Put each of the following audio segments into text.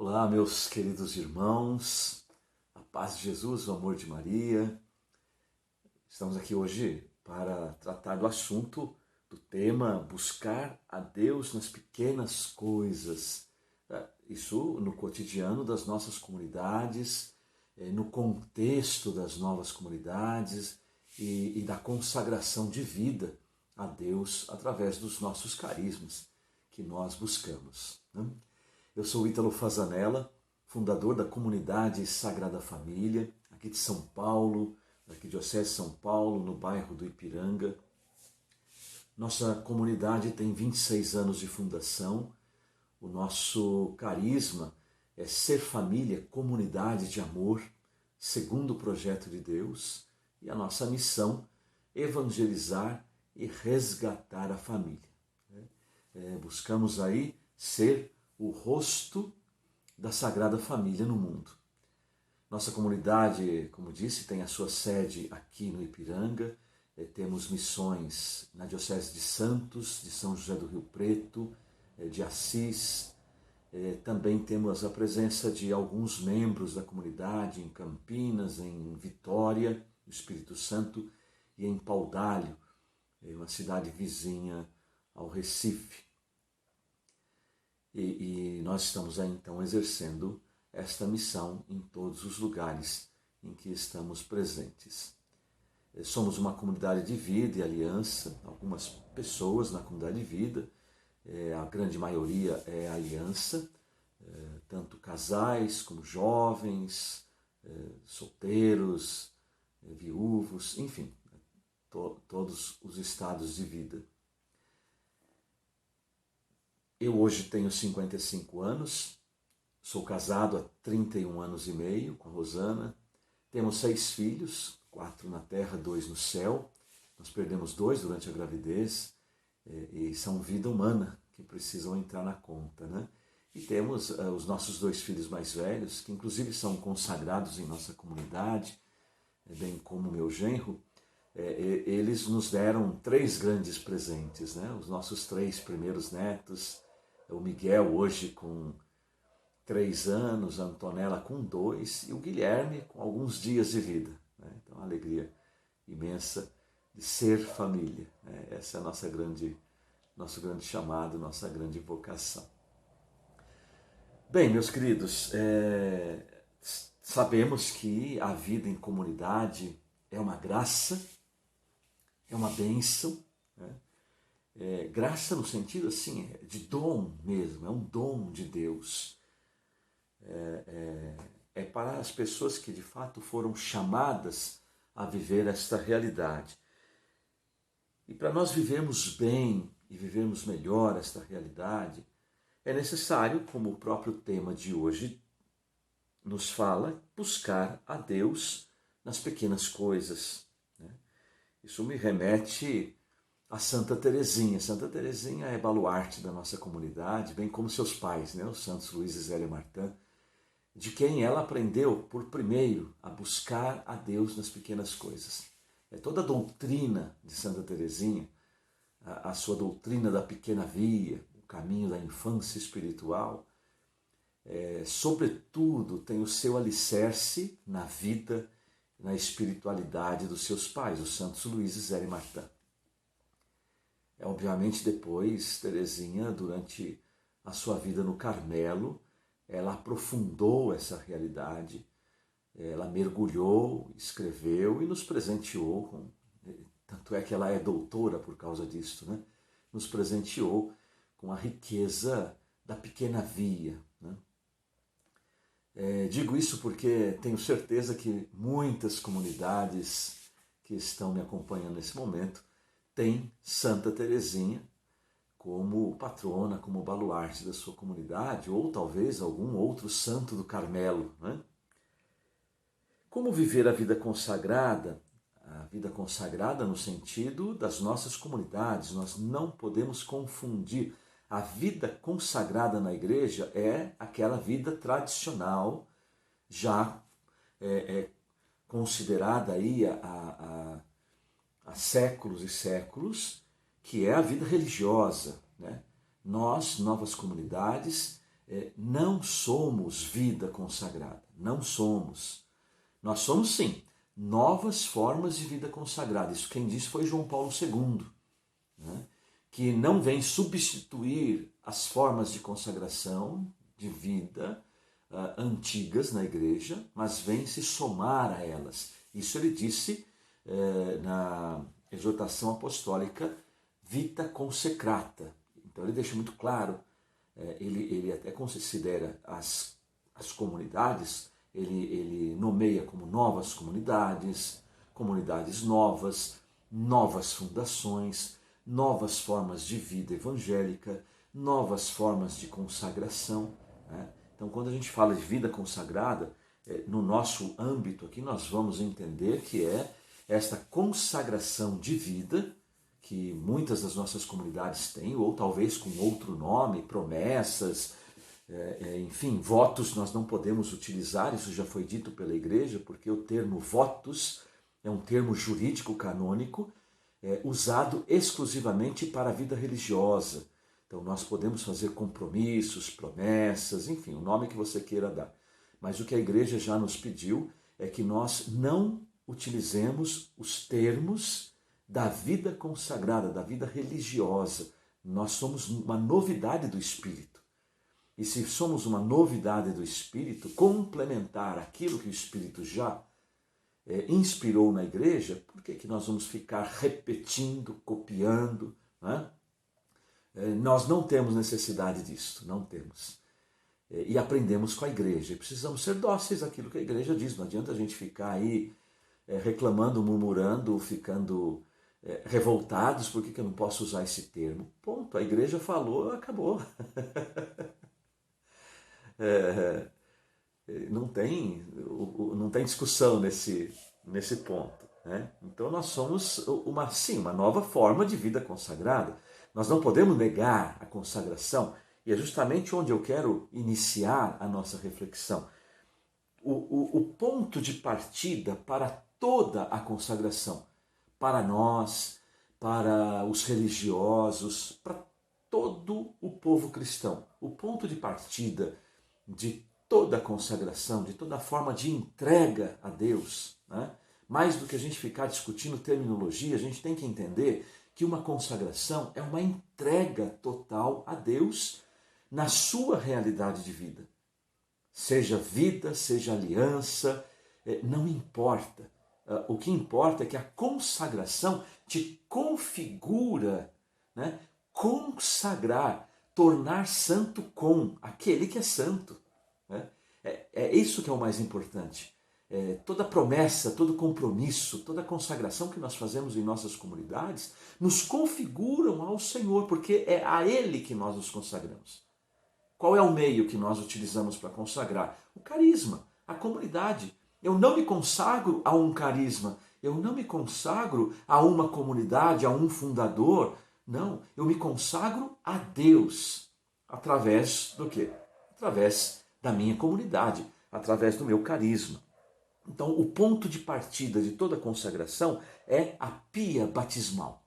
Olá, meus queridos irmãos, a paz de Jesus, o amor de Maria. Estamos aqui hoje para tratar do assunto, do tema buscar a Deus nas pequenas coisas. Isso no cotidiano das nossas comunidades, no contexto das novas comunidades e da consagração de vida a Deus através dos nossos carismas que nós buscamos, né? Eu sou Ítalo Fazanella, fundador da comunidade Sagrada Família, aqui de São Paulo, da Arquidiocese de São Paulo, no bairro do Ipiranga. Nossa comunidade tem 26 anos de fundação. O nosso carisma é ser família, comunidade de amor, segundo o projeto de Deus. E a nossa missão é evangelizar e resgatar a família. Buscamos aí ser o rosto da Sagrada Família no mundo. Nossa comunidade, como disse, tem a sua sede aqui no Ipiranga. Temos missões na Diocese de Santos, de São José do Rio Preto, de Assis. Também temos a presença de alguns membros da comunidade em Campinas, em Vitória, no Espírito Santo, e em Paudalho, uma cidade vizinha ao Recife. E nós estamos aí, então, exercendo esta missão em todos os lugares em que estamos presentes. Somos uma comunidade de vida e aliança, algumas pessoas na comunidade de vida, a grande maioria é aliança, tanto casais como jovens, solteiros, viúvos, enfim, todos os estados de vida. Eu hoje tenho 55 anos, sou casado há 31 anos e meio com a Rosana, temos 6 filhos, 4 na terra, 2 no céu. Nós perdemos 2 durante a gravidez e são vida humana que precisam entrar na conta, né? E temos os nossos 2 filhos mais velhos, que inclusive são consagrados em nossa comunidade, bem como meu genro. Eles nos deram 3 grandes presentes, né? Os nossos 3 primeiros netos, o Miguel hoje com 3 anos, a Antonella com 2 e o Guilherme com alguns dias de vida, né? Então, uma alegria imensa de ser família, né? Essa é a nosso grande chamado, nossa grande vocação. Bem, meus queridos, sabemos que a vida em comunidade é uma graça, é uma bênção, né? Graça no sentido assim, de dom mesmo, é um dom de Deus. É para as pessoas que de fato foram chamadas a viver esta realidade. E para nós vivermos bem e vivermos melhor esta realidade, é necessário, como o próprio tema de hoje nos fala, buscar a Deus nas pequenas coisas, né? Isso me remete a Santa Teresinha. Santa Teresinha é baluarte da nossa comunidade, bem como seus pais, né? Os santos Luís e Zélia Martin, de quem ela aprendeu por primeiro a buscar a Deus nas pequenas coisas. Toda a doutrina de Santa Teresinha, a sua doutrina da pequena via, o caminho da infância espiritual, sobretudo tem o seu alicerce na vida, na espiritualidade dos seus pais, os santos Luís e Zélia Martin. Obviamente depois, Teresinha, durante a sua vida no Carmelo, ela aprofundou essa realidade, ela mergulhou, escreveu e nos presenteou, tanto é que ela é doutora por causa disso, né? Nos presenteou com a riqueza da pequena via, né? Digo isso porque tenho certeza que muitas comunidades que estão me acompanhando nesse momento têm Santa Teresinha como patrona, como baluarte da sua comunidade, ou talvez algum outro santo do Carmelo, né? Como viver a vida consagrada? A vida consagrada no sentido das nossas comunidades. Nós não podemos confundir. A vida consagrada na igreja é aquela vida tradicional, já considerada aí há séculos e séculos, que é a vida religiosa, né? Nós, novas comunidades, não somos vida consagrada, não somos. Nós somos sim, novas formas de vida consagrada. Isso quem disse foi João Paulo II, né? Que não vem substituir as formas de consagração de vida antigas na igreja, mas vem se somar a elas. Isso ele disse na exortação apostólica Vita Consecrata. Então ele deixa muito claro, ele até considera as comunidades, ele nomeia como novas comunidades, comunidades novas, novas fundações, novas formas de vida evangélica, novas formas de consagração, né? Então, quando a gente fala de vida consagrada, no nosso âmbito aqui, nós vamos entender que é esta consagração de vida que muitas das nossas comunidades têm, ou talvez com outro nome, promessas, enfim, votos nós não podemos utilizar, isso já foi dito pela igreja, porque o termo votos é um termo jurídico canônico, usado exclusivamente para a vida religiosa. Então nós podemos fazer compromissos, promessas, enfim, o nome que você queira dar. Mas o que a igreja já nos pediu é que nós não utilizemos os termos da vida consagrada, da vida religiosa. Nós somos uma novidade do Espírito. E se somos uma novidade do Espírito, complementar aquilo que o Espírito já inspirou na igreja, por que nós vamos ficar repetindo, copiando, né? Nós não temos necessidade disso, não temos. E aprendemos com a igreja. Precisamos ser dóceis àquilo que a igreja diz. Não adianta a gente ficar aí reclamando, murmurando, ficando revoltados, por que eu não posso usar esse termo? Ponto, a igreja falou, acabou. Não tem discussão nesse ponto, né? Então nós somos uma nova forma de vida consagrada. Nós não podemos negar a consagração, e é justamente onde eu quero iniciar a nossa reflexão. O ponto de partida para toda a consagração, para nós, para os religiosos, para todo o povo cristão, o ponto de partida de toda a consagração, de toda a forma de entrega a Deus, né? Mais do que a gente ficar discutindo terminologia, a gente tem que entender que uma consagração é uma entrega total a Deus na sua realidade de vida. Seja vida, seja aliança, não importa. O que importa é que a consagração te configura, né? Consagrar, tornar santo com aquele que é santo. É isso que é o mais importante. Toda promessa, todo compromisso, toda consagração que nós fazemos em nossas comunidades nos configuram ao Senhor, porque é a Ele que nós nos consagramos. Qual é o meio que nós utilizamos para consagrar? O carisma, a comunidade. Eu não me consagro a um carisma, eu não me consagro a uma comunidade, a um fundador. Não, eu me consagro a Deus. Através do quê? Através da minha comunidade, através do meu carisma. Então, o ponto de partida de toda consagração é a pia batismal.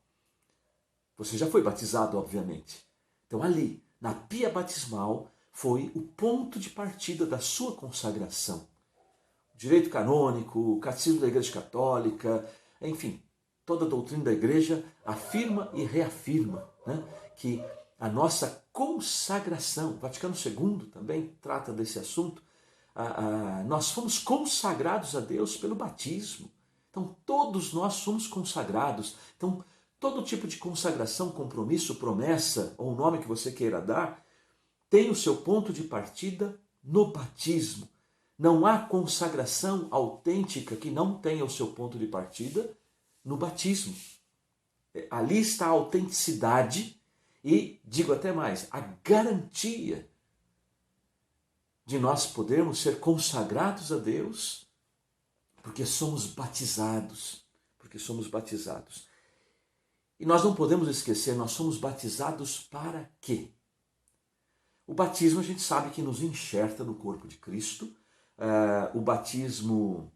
Você já foi batizado, obviamente. Então, ali, na pia batismal, foi o ponto de partida da sua consagração. O direito canônico, o catecismo da Igreja Católica, enfim, toda a doutrina da Igreja afirma e reafirma, né, que a nossa consagração, o Vaticano II também trata desse assunto, nós fomos consagrados a Deus pelo batismo. Então todos nós somos consagrados. Então todo tipo de consagração, compromisso, promessa, ou o nome que você queira dar, tem o seu ponto de partida no batismo. Não há consagração autêntica que não tenha o seu ponto de partida no batismo. Ali está a autenticidade e, digo até mais, a garantia de nós podermos ser consagrados a Deus porque somos batizados. Porque somos batizados. E nós não podemos esquecer, nós somos batizados para quê? O batismo a gente sabe que nos enxerta no corpo de Cristo. O batismo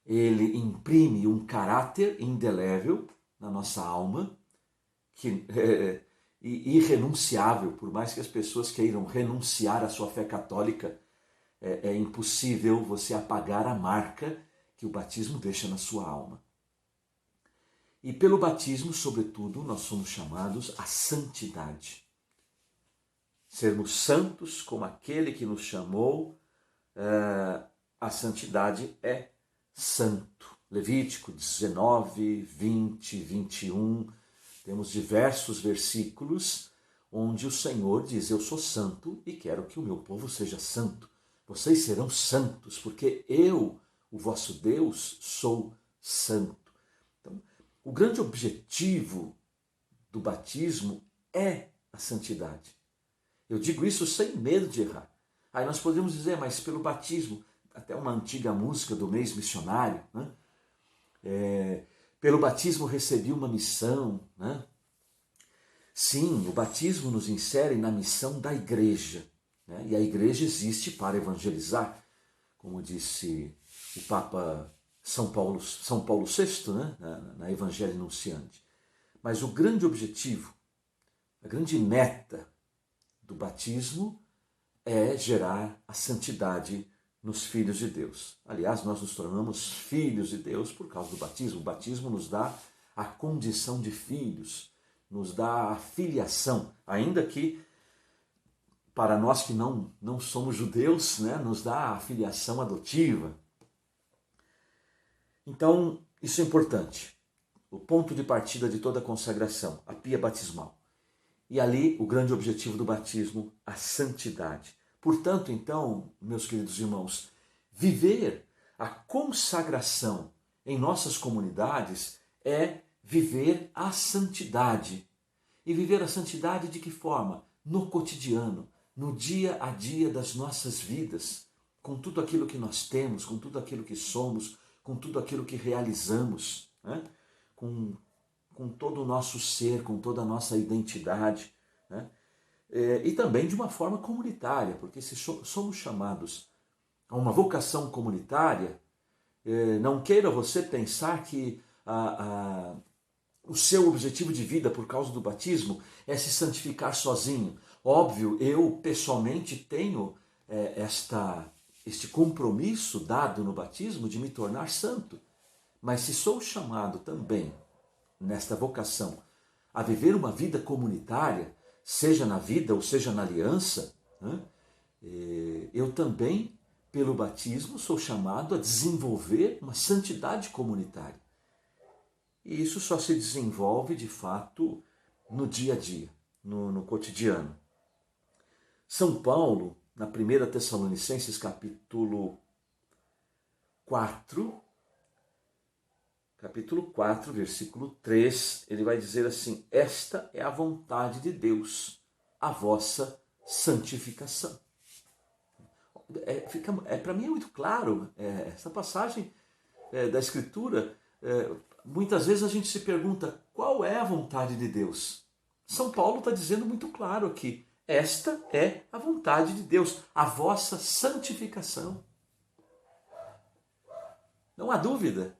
ele imprime um caráter indelével na nossa alma, e irrenunciável. Por mais que as pessoas queiram renunciar à sua fé católica, é impossível você apagar a marca que o batismo deixa na sua alma. E pelo batismo, sobretudo, nós somos chamados à santidade. Sermos santos como aquele que nos chamou, a santidade é santo. Levítico 19, 20, 21, temos diversos versículos onde o Senhor diz: eu sou santo e quero que o meu povo seja santo. Vocês serão santos, porque eu, o vosso Deus, sou santo. Então, o grande objetivo do batismo é a santidade. Eu digo isso sem medo de errar. Aí nós podemos dizer, mas pelo batismo, até uma antiga música do Mês Missionário, né? Pelo batismo recebi uma missão, né? Sim, o batismo nos insere na missão da igreja, né? E a igreja existe para evangelizar, como disse o Papa São Paulo VI, né? na Evangelho Nunciante. Mas o grande objetivo, a grande meta do batismo é gerar a santidade nos filhos de Deus. Aliás, nós nos tornamos filhos de Deus por causa do batismo. O batismo nos dá a condição de filhos, nos dá a filiação, ainda que para nós que não somos judeus, né, nos dá a filiação adotiva. Então, isso é importante. O ponto de partida de toda a consagração, a pia batismal. E ali o grande objetivo do batismo, a santidade. Portanto, então, meus queridos irmãos, viver a consagração em nossas comunidades é viver a santidade. E viver a santidade de que forma? No cotidiano, no dia a dia das nossas vidas, com tudo aquilo que nós temos, com tudo aquilo que somos, com tudo aquilo que realizamos, né? com todo o nosso ser, com toda a nossa identidade, né? E também de uma forma comunitária, porque se somos chamados a uma vocação comunitária, não queira você pensar que o seu objetivo de vida por causa do batismo é se santificar sozinho. Óbvio, eu pessoalmente tenho este compromisso dado no batismo de me tornar santo, mas se sou chamado também nesta vocação a viver uma vida comunitária, seja na vida ou seja na aliança, né? Eu também, pelo batismo, sou chamado a desenvolver uma santidade comunitária. E isso só se desenvolve, de fato, no dia a dia, no cotidiano. São Paulo, na 1 Tessalonicenses, capítulo 4, versículo 3, ele vai dizer assim: esta é a vontade de Deus, a vossa santificação. Para mim é muito claro, essa passagem da Escritura, muitas vezes a gente se pergunta, qual é a vontade de Deus? São Paulo está dizendo muito claro aqui, esta é a vontade de Deus, a vossa santificação. Não há dúvida.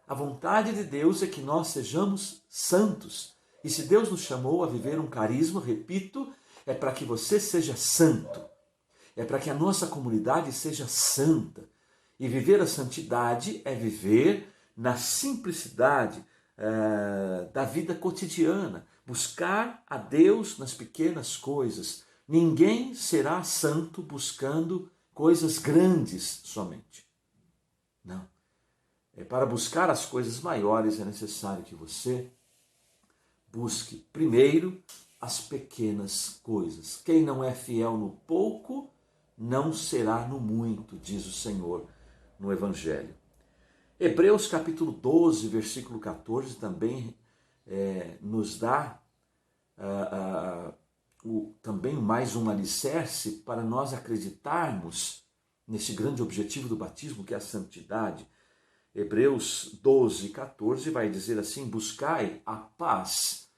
A vontade de Deus é que nós sejamos santos. E se Deus nos chamou a viver um carisma, repito, é para que você seja santo. É para que a nossa comunidade seja santa. E viver a santidade é viver na simplicidade da vida cotidiana. Buscar a Deus nas pequenas coisas. Ninguém será santo buscando coisas grandes somente. Não. Para buscar as coisas maiores é necessário que você busque primeiro as pequenas coisas. Quem não é fiel no pouco, não será no muito, diz o Senhor no Evangelho. Hebreus capítulo 12, versículo 14, também nos dá também mais um alicerce para nós acreditarmos nesse grande objetivo do batismo, que é a santidade. Hebreus 12, 14 vai dizer assim: buscai a paz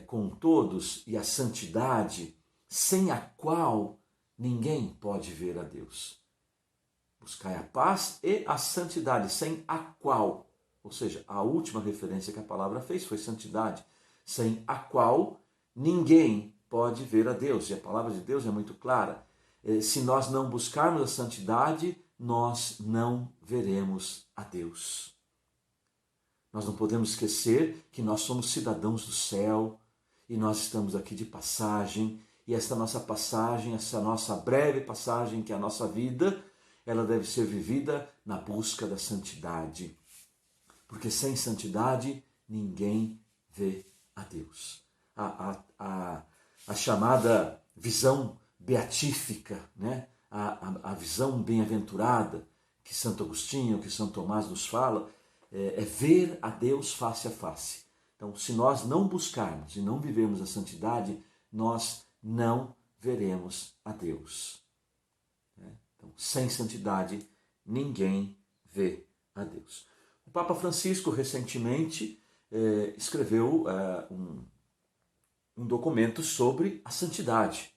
com todos e a santidade, sem a qual ninguém pode ver a Deus. Buscai a paz e a santidade, sem a qual, ou seja, a última referência que a palavra fez foi santidade, sem a qual ninguém pode ver a Deus. E a palavra de Deus é muito clara. Se nós não buscarmos a santidade, nós não veremos a Deus. Nós não podemos esquecer que nós somos cidadãos do céu e nós estamos aqui de passagem. E essa nossa passagem, essa nossa breve passagem, que é a nossa vida, ela deve ser vivida na busca da santidade. Porque sem santidade, ninguém vê a Deus. A chamada visão beatífica, né? A visão bem-aventurada que Santo Agostinho, que São Tomás nos fala, é ver a Deus face a face. Então, se nós não buscarmos e não vivermos a santidade, nós não veremos a Deus. Então, sem santidade, ninguém vê a Deus. O Papa Francisco, recentemente, escreveu um documento sobre a santidade.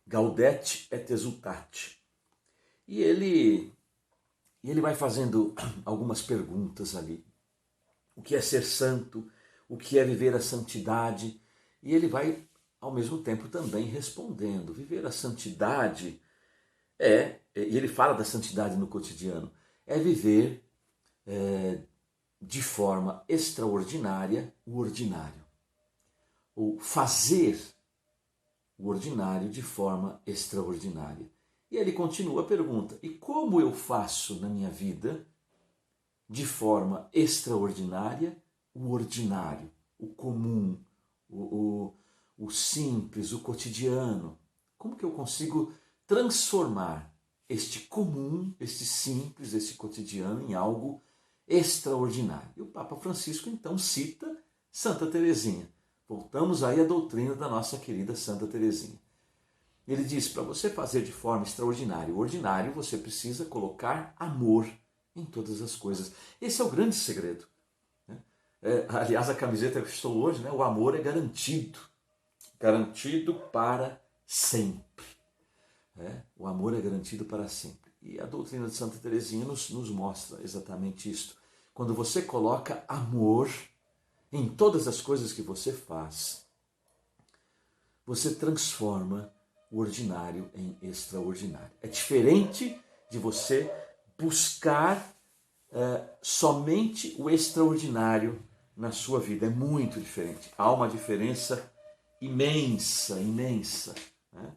Gaudete et Exsultate. E ele vai fazendo algumas perguntas ali. O que é ser santo? O que é viver a santidade? E ele vai, ao mesmo tempo, também respondendo. Viver a santidade e ele fala da santidade no cotidiano, é viver de forma extraordinária o ordinário. Ou fazer o ordinário de forma extraordinária. E ele continua a pergunta: e como eu faço na minha vida, de forma extraordinária, o ordinário, o comum, o simples, o cotidiano? Como que eu consigo transformar este comum, este simples, este cotidiano em algo extraordinário? E o Papa Francisco então cita Santa Teresinha. Voltamos aí à doutrina da nossa querida Santa Teresinha. Ele diz: para você fazer de forma extraordinária o ordinário, você precisa colocar amor em todas as coisas. Esse é o grande segredo. Aliás, a camiseta que eu estou hoje, né? O amor é garantido. Garantido para sempre. O amor é garantido para sempre. E a doutrina de Santa Teresinha nos mostra exatamente isso. Quando você coloca amor em todas as coisas que você faz, você transforma o ordinário em extraordinário. É diferente de você buscar somente o extraordinário na sua vida. É muito diferente. Há uma diferença imensa, imensa. Né?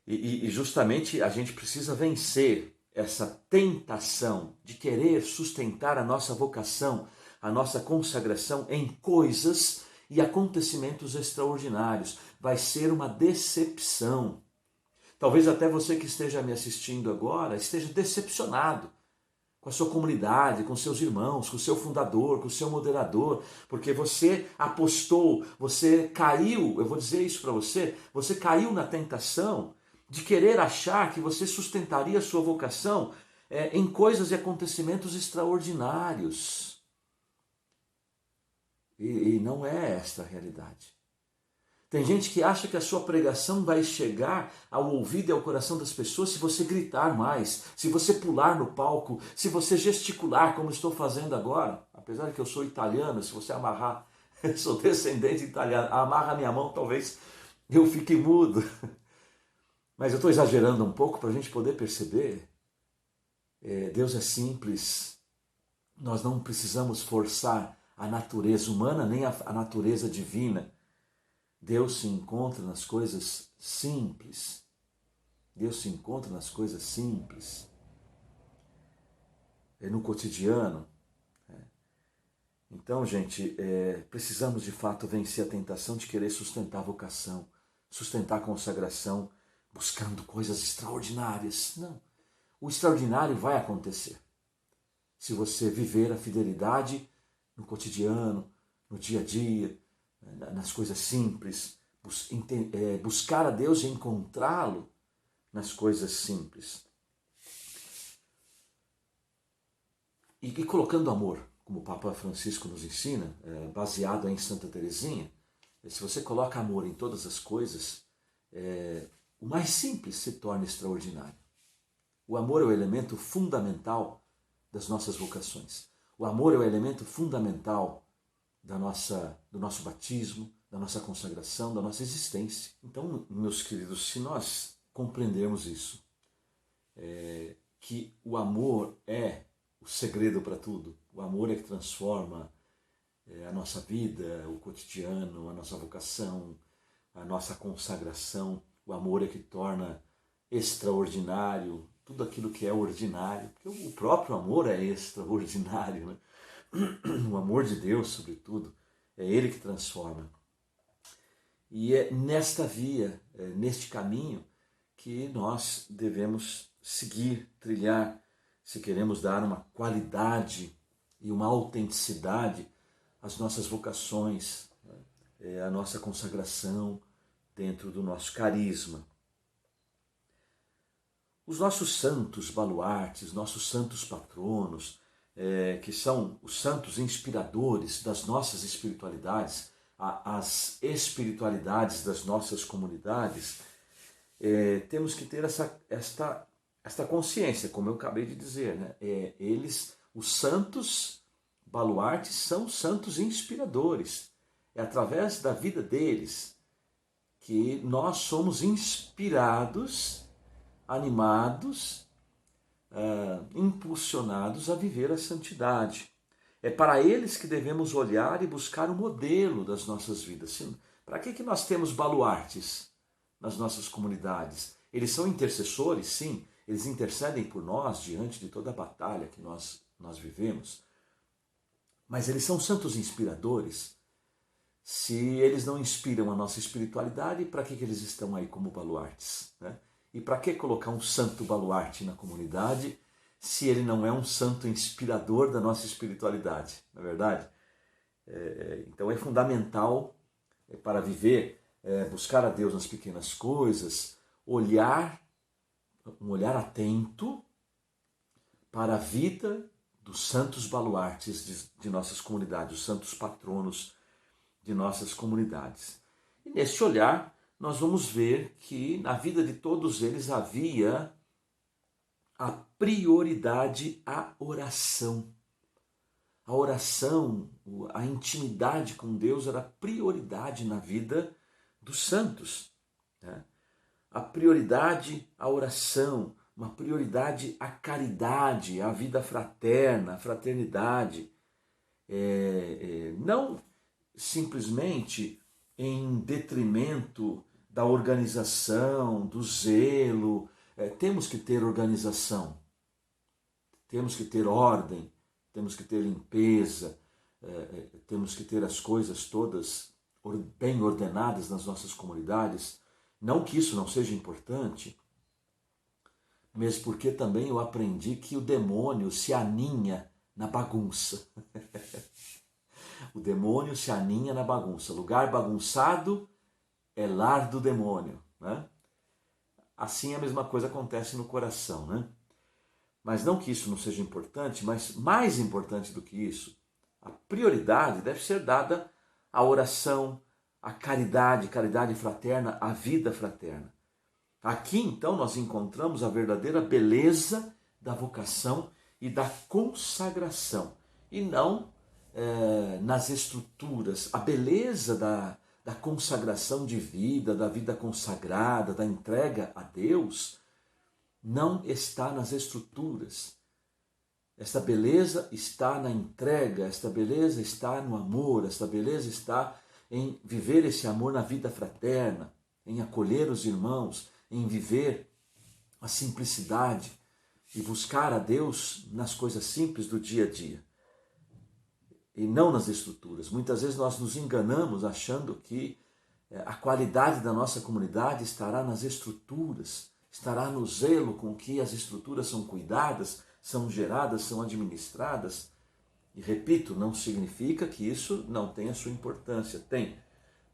E justamente a gente precisa vencer essa tentação de querer sustentar a nossa vocação, a nossa consagração em coisas e acontecimentos extraordinários. Vai ser uma decepção. Talvez até você que esteja me assistindo agora esteja decepcionado com a sua comunidade, com seus irmãos, com o seu fundador, com o seu moderador, porque você apostou, você caiu, eu vou dizer isso para você caiu na tentação de querer achar que você sustentaria a sua vocação em coisas e acontecimentos extraordinários. E não é esta a realidade. Tem gente que acha que a sua pregação vai chegar ao ouvido e ao coração das pessoas se você gritar mais, se você pular no palco, se você gesticular como estou fazendo agora. Apesar de que eu sou italiano, se você amarrar, eu sou descendente italiano, amarra a minha mão, talvez eu fique mudo. Mas eu estou exagerando um pouco para a gente poder perceber. Deus é simples. Nós não precisamos forçar a natureza humana nem a natureza divina. Deus se encontra nas coisas simples. Deus se encontra nas coisas simples. No cotidiano. Então, gente, precisamos de fato vencer a tentação de querer sustentar a vocação, sustentar a consagração, buscando coisas extraordinárias. Não. O extraordinário vai acontecer se você viver a fidelidade no cotidiano, no dia a dia, nas coisas simples, buscar a Deus e encontrá-lo nas coisas simples. E colocando amor, como o Papa Francisco nos ensina, baseado em Santa Teresinha, se você coloca amor em todas as coisas, o mais simples se torna extraordinário. O amor é o elemento fundamental das nossas vocações. O amor é o elemento fundamental do nosso batismo, da nossa consagração, da nossa existência. Então, meus queridos, se nós compreendermos isso, que o amor é o segredo para tudo, o amor é que transforma a nossa vida, o cotidiano, a nossa vocação, a nossa consagração, o amor é que torna extraordinário tudo aquilo que é ordinário, porque o próprio amor é extraordinário, né? O amor de Deus, sobretudo, é Ele que transforma. E é nesta via, neste caminho, que nós devemos seguir, trilhar, se queremos dar uma qualidade e uma autenticidade às nossas vocações, à nossa consagração dentro do nosso carisma. Os nossos santos baluartes, nossos santos patronos, que são os santos inspiradores das nossas espiritualidades, as espiritualidades das nossas comunidades, temos que ter esta consciência, como eu acabei de dizer, né? Eles, os santos baluartes, são santos inspiradores. É através da vida deles que nós somos inspirados, animados, impulsionados a viver a santidade. É para eles que devemos olhar e buscar o modelo das nossas vidas. Para que nós temos baluartes nas nossas comunidades? Eles são intercessores, sim, eles intercedem por nós diante de toda a batalha que nós vivemos, mas eles são santos inspiradores. Se eles não inspiram a nossa espiritualidade, para que eles estão aí como baluartes, né? E para que colocar um santo baluarte na comunidade se ele não é um santo inspirador da nossa espiritualidade, não é verdade? Então é fundamental para viver, buscar a Deus nas pequenas coisas, um olhar atento para a vida dos santos baluartes de nossas comunidades, os santos patronos de nossas comunidades. E neste olhar, nós vamos ver que na vida de todos eles havia a prioridade à oração. A oração, a intimidade com Deus era prioridade na vida dos santos, né? A prioridade à oração, uma prioridade à caridade, à vida fraterna, à fraternidade. Não simplesmente em detrimento da organização, do zelo. Temos que ter organização, temos que ter ordem, temos que ter limpeza, temos que ter as coisas todas bem ordenadas nas nossas comunidades. Não que isso não seja importante, mesmo porque também eu aprendi que o demônio se aninha na bagunça. O demônio se aninha na bagunça. Lugar bagunçado é lar do demônio, né? Assim a mesma coisa acontece no coração, né? Mas não que isso não seja importante, mas mais importante do que isso, a prioridade deve ser dada à oração, à caridade, caridade fraterna, à vida fraterna. Aqui então nós encontramos a verdadeira beleza da vocação e da consagração, e não nas estruturas. A beleza da consagração de vida, da vida consagrada, da entrega a Deus, não está nas estruturas. Esta beleza está na entrega, esta beleza está no amor, esta beleza está em viver esse amor na vida fraterna, em acolher os irmãos, em viver a simplicidade e buscar a Deus nas coisas simples do dia a dia. E não nas estruturas. Muitas vezes nós nos enganamos achando que a qualidade da nossa comunidade estará nas estruturas, estará no zelo com que as estruturas são cuidadas, são geradas, são administradas. E repito, não significa que isso não tenha sua importância, tem.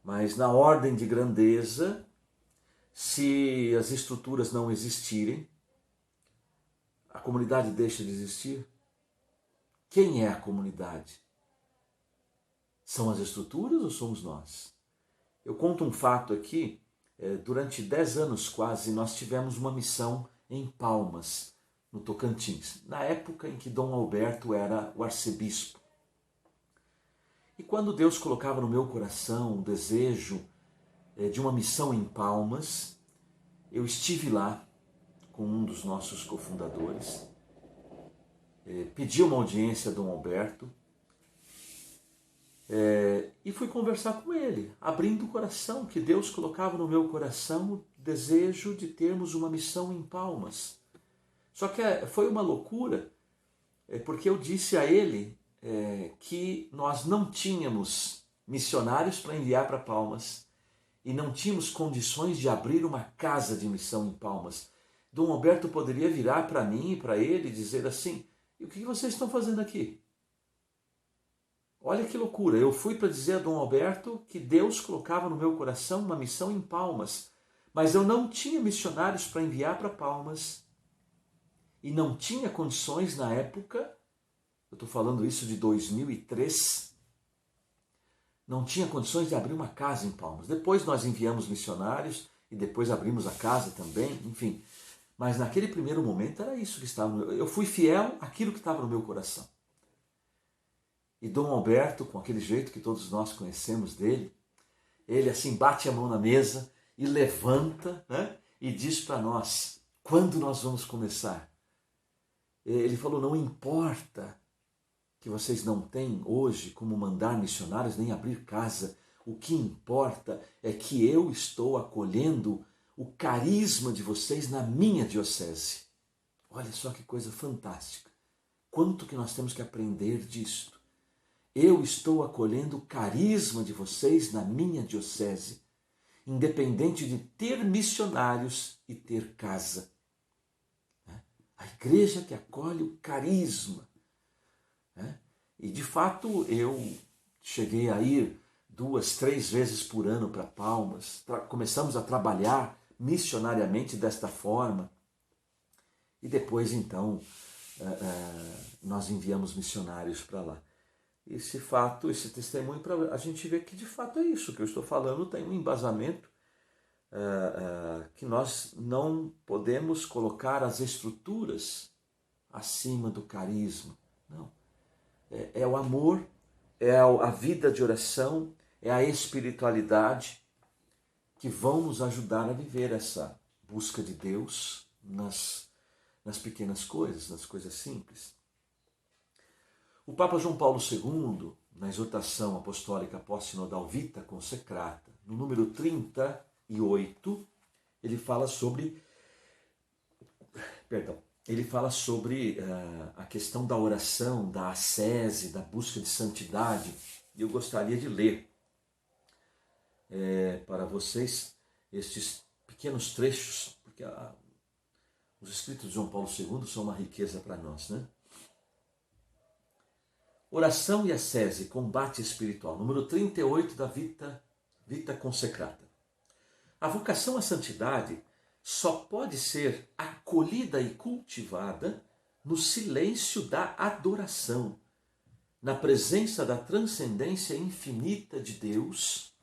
Mas na ordem de grandeza, se as estruturas não existirem, a comunidade deixa de existir. Quem é a comunidade? São as estruturas ou somos nós? Eu conto um fato aqui. Durante 10 anos quase, nós tivemos uma missão em Palmas. no Tocantins, na época em que Dom Alberto era o arcebispo. E quando Deus colocava no meu coração o desejo de uma missão em Palmas, eu estive lá com um dos nossos cofundadores, pedi uma audiência a Dom Alberto e fui conversar com ele, abrindo o coração, que Deus colocava no meu coração o desejo de termos uma missão em Palmas. Só que foi uma loucura, porque eu disse a ele que nós não tínhamos missionários para enviar para Palmas e não tínhamos condições de abrir uma casa de missão em Palmas. Dom Alberto poderia virar para mim e para ele e dizer assim: e o que vocês estão fazendo aqui? Olha que loucura, eu fui para dizer a Dom Alberto que Deus colocava no meu coração uma missão em Palmas, mas eu não tinha missionários para enviar para Palmas e não tinha condições na época, eu estou falando isso de 2003, não tinha condições de abrir uma casa em Palmas. Depois nós enviamos missionários e depois abrimos a casa também, enfim. Mas naquele primeiro momento era isso que estava no meu... Eu fui fiel àquilo que estava no meu coração. E Dom Alberto, com aquele jeito que todos nós conhecemos dele, ele assim bate a mão na mesa e levanta, né, e diz para nós: quando nós vamos começar? Ele falou: não importa que vocês não têm hoje como mandar missionários nem abrir casa, o que importa é que eu estou acolhendo o carisma de vocês na minha diocese. Olha só que coisa fantástica. Quanto que nós temos que aprender disto. Eu estou acolhendo o carisma de vocês na minha diocese, independente de ter missionários e ter casa. A igreja que acolhe o carisma. E de fato eu cheguei a ir 2, 3 vezes por ano para Palmas, começamos a trabalhar missionariamente desta forma e depois então nós enviamos missionários para lá. Esse fato, esse testemunho, para a gente ver que de fato é isso que eu estou falando, tem um embasamento que nós não podemos colocar as estruturas acima do carisma. Não. É o amor, é a vida de oração, é a espiritualidade que vão nos ajudar a viver essa busca de Deus nas pequenas coisas, nas coisas simples. O Papa João Paulo II, na exortação apostólica pós-sinodal Vita Consecrata, no número 38, ele fala sobre a questão da oração, da ascese, da busca de santidade. E eu gostaria de ler para vocês estes pequenos trechos, porque os escritos de João Paulo II são uma riqueza para nós, né? Oração e ascese, combate espiritual, número 38 da Vita Consecrata. A vocação à santidade só pode ser acolhida e cultivada no silêncio da adoração, na presença da transcendência infinita de Deus.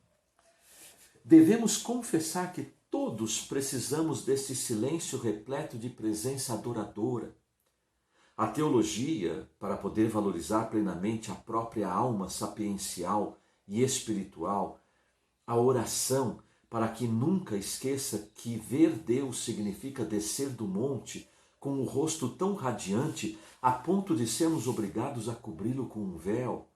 Devemos confessar que todos precisamos desse silêncio repleto de presença adoradora. A teologia, para poder valorizar plenamente a própria alma sapiencial e espiritual, a oração, para que nunca esqueça que ver Deus significa descer do monte com o rosto tão radiante a ponto de sermos obrigados a cobri-lo com um véu.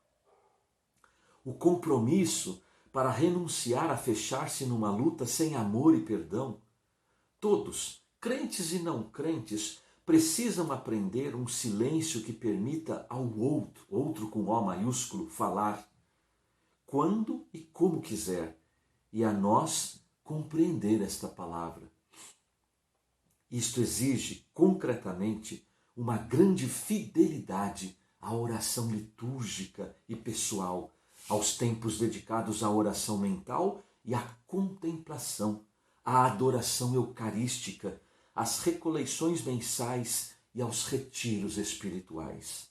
O compromisso para renunciar a fechar-se numa luta sem amor e perdão. Todos, crentes e não crentes, precisam aprender um silêncio que permita ao outro com O maiúsculo, falar, quando e como quiser, e a nós compreender esta palavra. Isto exige, concretamente, uma grande fidelidade à oração litúrgica e pessoal, aos tempos dedicados à oração mental e à contemplação, à adoração eucarística, às recoleições mensais e aos retiros espirituais.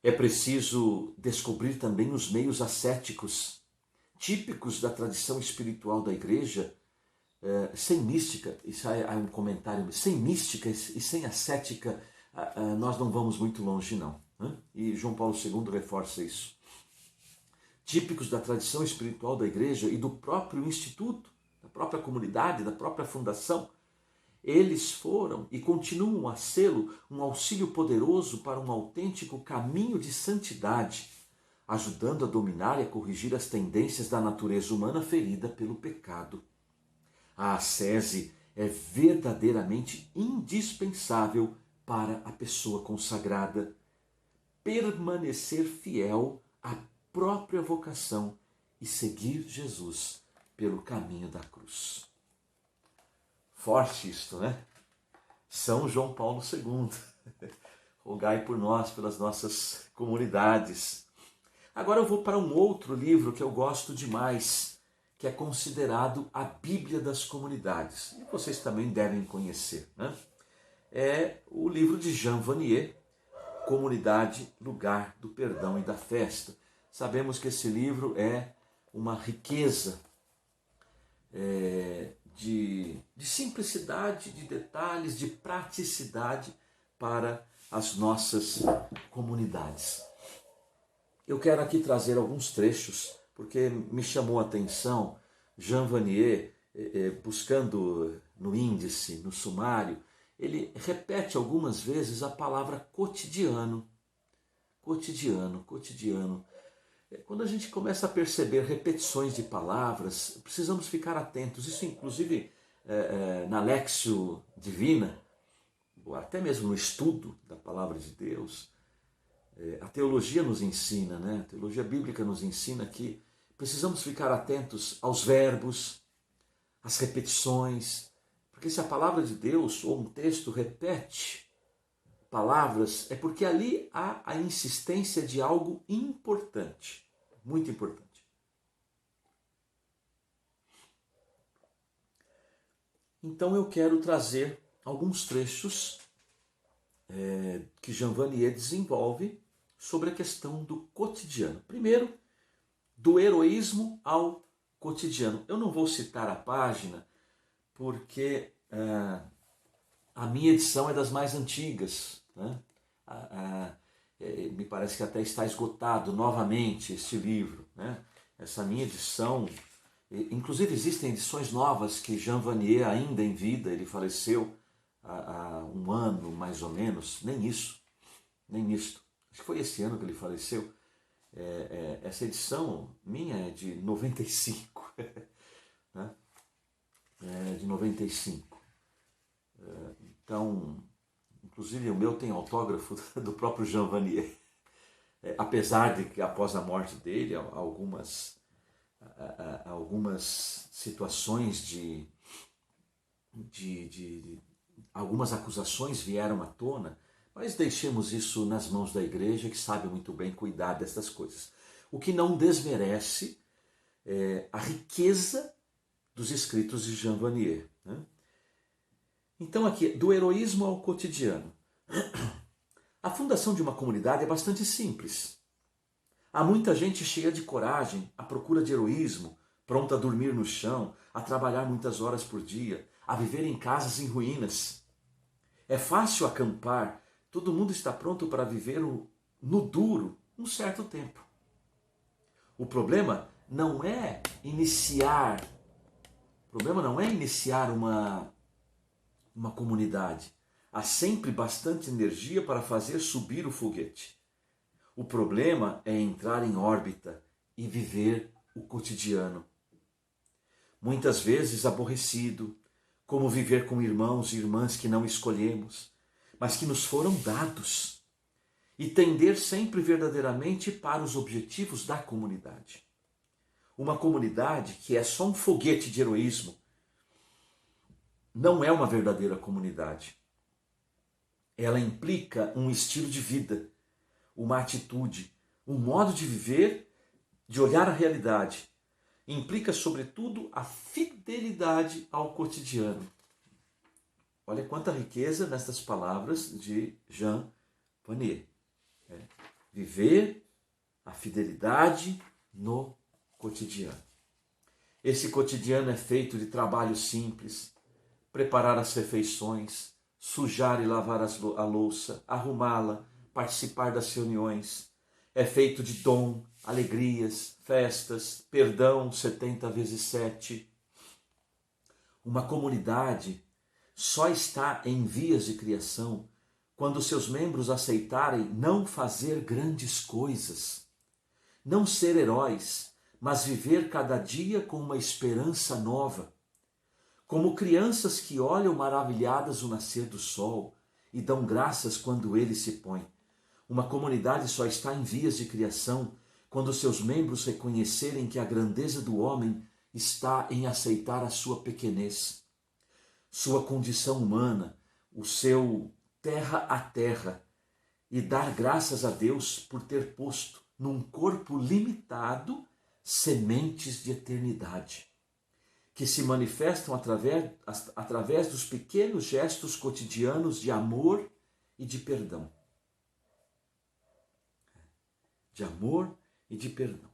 É preciso descobrir também os meios ascéticos, típicos da tradição espiritual da Igreja, sem mística, isso é um comentário, sem mística e sem ascética, nós não vamos muito longe não. Né? E João Paulo II reforça isso. Típicos da tradição espiritual da igreja e do próprio instituto, da própria comunidade, da própria fundação, eles foram e continuam a sê-lo um auxílio poderoso para um autêntico caminho de santidade, ajudando a dominar e a corrigir as tendências da natureza humana ferida pelo pecado. A ascese é verdadeiramente indispensável para a pessoa consagrada permanecer fiel à própria vocação e seguir Jesus pelo caminho da cruz. Forte isto, né? São João Paulo II. Rogai por nós, pelas nossas comunidades. Agora eu vou para um outro livro que eu gosto demais, que é considerado a Bíblia das Comunidades. E vocês também devem conhecer, né? É o livro de Jean Vanier, Comunidade, Lugar do Perdão e da Festa. Sabemos que esse livro é uma riqueza de simplicidade, de detalhes, de praticidade para as nossas comunidades. Eu quero aqui trazer alguns trechos, porque me chamou a atenção Jean Vanier, buscando no índice, no sumário, ele repete algumas vezes a palavra cotidiano. Cotidiano, cotidiano. Quando a gente começa a perceber repetições de palavras, precisamos ficar atentos. Isso, inclusive, na Lexio Divina, ou até mesmo no estudo da Palavra de Deus, a teologia nos ensina, né? A teologia bíblica nos ensina que precisamos ficar atentos aos verbos, às repetições, porque se a palavra de Deus ou um texto repete palavras, é porque ali há a insistência de algo importante, muito importante. Então eu quero trazer alguns trechos que Jean Vanier desenvolve sobre a questão do cotidiano. Primeiro, do heroísmo ao cotidiano. Eu não vou citar a página, porque a minha edição é das mais antigas, né? Me parece que até está esgotado novamente este livro, né? Essa minha edição, inclusive existem edições novas que Jean Vanier, ainda em vida, ele faleceu há um ano mais ou menos, nem isso, acho que foi esse ano que ele faleceu. Essa edição minha é de 95, né? De 95. Então, inclusive o meu tem autógrafo do próprio Jean Vanier. Apesar de que após a morte dele, algumas situações algumas acusações vieram à tona, mas deixemos isso nas mãos da igreja, que sabe muito bem cuidar dessas coisas. O que não desmerece a riqueza dos escritos de Jean Vanier, né? Então aqui, do heroísmo ao cotidiano. A fundação de uma comunidade é bastante simples. Há muita gente cheia de coragem, à procura de heroísmo, pronta a dormir no chão, a trabalhar muitas horas por dia, a viver em casas em ruínas. É fácil acampar, todo mundo está pronto para viver no duro um certo tempo. O problema não é iniciar uma comunidade. Há sempre bastante energia para fazer subir o foguete. O problema é entrar em órbita e viver o cotidiano. Muitas vezes aborrecido, como viver com irmãos e irmãs que não escolhemos, mas que nos foram dados, e tender sempre verdadeiramente para os objetivos da comunidade. Uma comunidade que é só um foguete de heroísmo não é uma verdadeira comunidade. Ela implica um estilo de vida, uma atitude, um modo de viver, de olhar a realidade. Implica, sobretudo, a fidelidade ao cotidiano. Olha quanta riqueza nestas palavras de Jean Vanier. Viver a fidelidade no cotidiano. Esse cotidiano é feito de trabalho simples, preparar as refeições, sujar e lavar a louça, arrumá-la, participar das reuniões. É feito de dom, alegrias, festas, perdão 70 vezes 7. Uma comunidade só está em vias de criação quando seus membros aceitarem não fazer grandes coisas, não ser heróis, mas viver cada dia com uma esperança nova, como crianças que olham maravilhadas o nascer do sol e dão graças quando ele se põe. Uma comunidade só está em vias de criação quando seus membros reconhecerem que a grandeza do homem está em aceitar a sua pequenez, sua condição humana, o seu terra a terra, e dar graças a Deus por ter posto num corpo limitado sementes de eternidade, que se manifestam através dos pequenos gestos cotidianos de amor e de perdão. De amor e de perdão.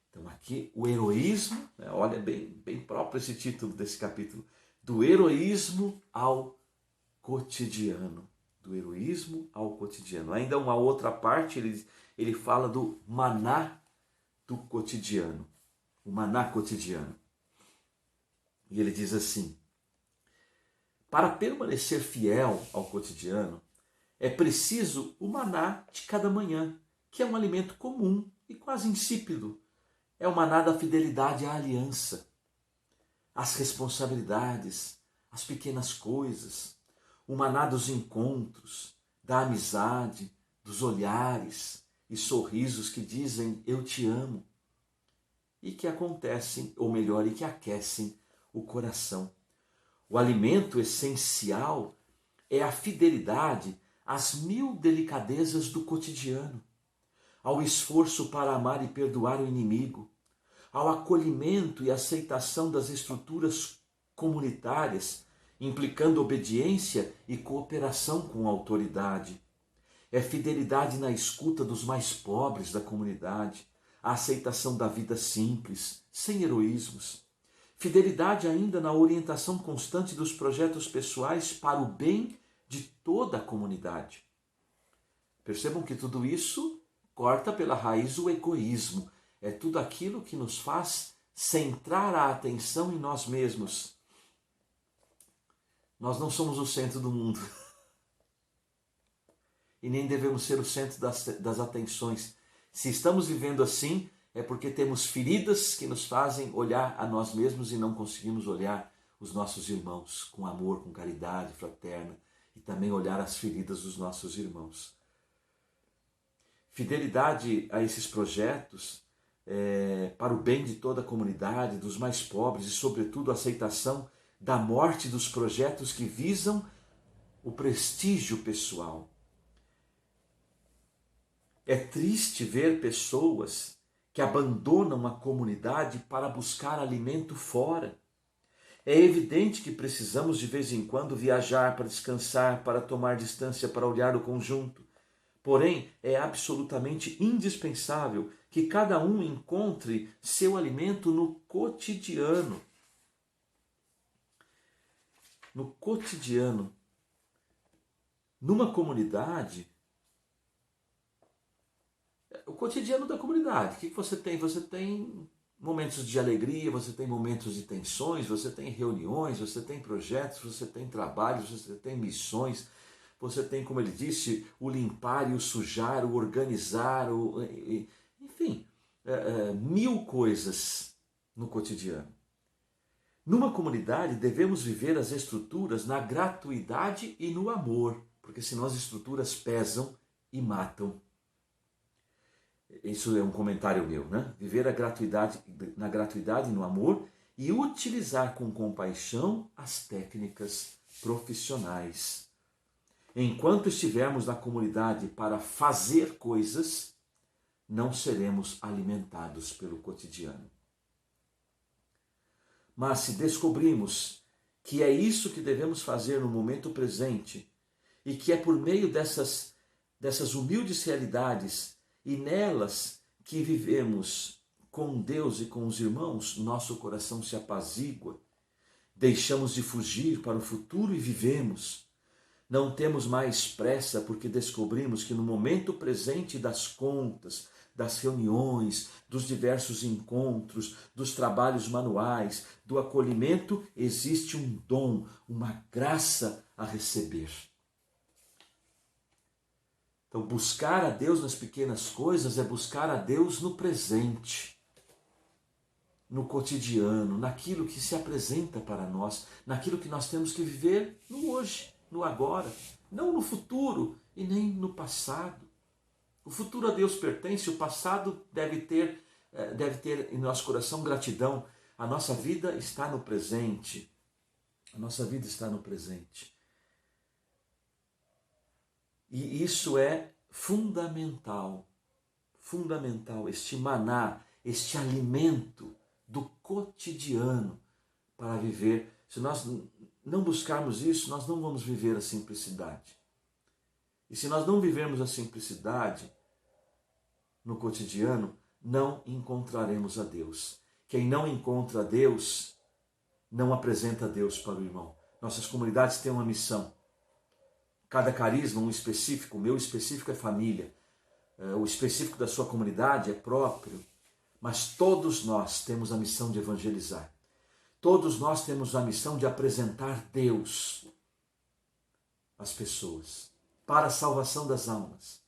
Então aqui o heroísmo, olha bem próprio esse título desse capítulo, do heroísmo ao cotidiano. Do heroísmo ao cotidiano. Ainda uma outra parte, ele fala do maná do cotidiano. O maná cotidiano. E ele diz assim: para permanecer fiel ao cotidiano, é preciso o maná de cada manhã, que é um alimento comum e quase insípido. É o maná da fidelidade à aliança, às responsabilidades, às pequenas coisas, o maná dos encontros, da amizade, dos olhares e sorrisos que dizem eu te amo e que acontecem, ou melhor, e que aquecem o coração. O alimento essencial é a fidelidade às mil delicadezas do cotidiano, ao esforço para amar e perdoar o inimigo, ao acolhimento e aceitação das estruturas comunitárias, implicando obediência e cooperação com a autoridade. É fidelidade na escuta dos mais pobres da comunidade, a aceitação da vida simples, sem heroísmos. Fidelidade ainda na orientação constante dos projetos pessoais para o bem de toda a comunidade. Percebam que tudo isso corta pela raiz o egoísmo. É tudo aquilo que nos faz centrar a atenção em nós mesmos. Nós não somos o centro do mundo. E nem devemos ser o centro das atenções. Se estamos vivendo assim, é porque temos feridas que nos fazem olhar a nós mesmos e não conseguimos olhar os nossos irmãos com amor, com caridade fraterna e também olhar as feridas dos nossos irmãos. Fidelidade a esses projetos para o bem de toda a comunidade, dos mais pobres e, sobretudo, a aceitação da morte dos projetos que visam o prestígio pessoal. É triste ver pessoas que abandonam a comunidade para buscar alimento fora. É evidente que precisamos de vez em quando viajar para descansar, para tomar distância, para olhar o conjunto. Porém, é absolutamente indispensável que cada um encontre seu alimento no cotidiano. No cotidiano. Numa comunidade, o cotidiano da comunidade, o que você tem? Você tem momentos de alegria, você tem momentos de tensões, você tem reuniões, você tem projetos, você tem trabalhos, você tem missões, você tem, como ele disse, o limpar e o sujar, o organizar, enfim, mil coisas no cotidiano. Numa comunidade devemos viver as estruturas na gratuidade e no amor, porque senão as estruturas pesam e matam. Isso é um comentário meu, né? Viver na gratuidade e no amor e utilizar com compaixão as técnicas profissionais. Enquanto estivermos na comunidade para fazer coisas, não seremos alimentados pelo cotidiano. Mas se descobrimos que é isso que devemos fazer no momento presente e que é por meio dessas humildes realidades e nelas que vivemos com Deus e com os irmãos, nosso coração se apazigua, deixamos de fugir para o futuro e vivemos. Não temos mais pressa porque descobrimos que no momento presente das contas, das reuniões, dos diversos encontros, dos trabalhos manuais, do acolhimento, existe um dom, uma graça a receber. Então, buscar a Deus nas pequenas coisas é buscar a Deus no presente, no cotidiano, naquilo que se apresenta para nós, naquilo que nós temos que viver no hoje, no agora, não no futuro e nem no passado. O futuro a Deus pertence, o passado deve ter em nosso coração gratidão. A nossa vida está no presente. A nossa vida está no presente. E isso é fundamental, este maná, este alimento do cotidiano para viver. Se nós não buscarmos isso, nós não vamos viver a simplicidade. E se nós não vivermos a simplicidade no cotidiano, não encontraremos a Deus. Quem não encontra a Deus, não apresenta a Deus para o irmão. Nossas comunidades têm uma missão. Cada carisma, um específico, o meu específico é família. O específico da sua comunidade é próprio. Mas todos nós temos a missão de evangelizar. Todos nós temos a missão de apresentar Deus às pessoas, para a salvação das almas.